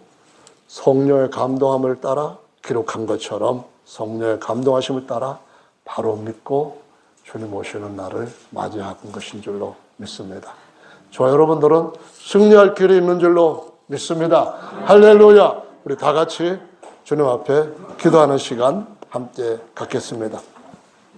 [SPEAKER 1] 성령의 감동함을 따라 기록한 것처럼 성령의 감동하심을 따라 바로 믿고 주님 오시는 날을 맞이하는 것인 줄로 믿습니다. 저와 여러분들은 승리할 길이 있는 줄로 믿습니다. 할렐루야. 우리 다 같이 주님 앞에 기도하는 시간 함께 갖겠습니다.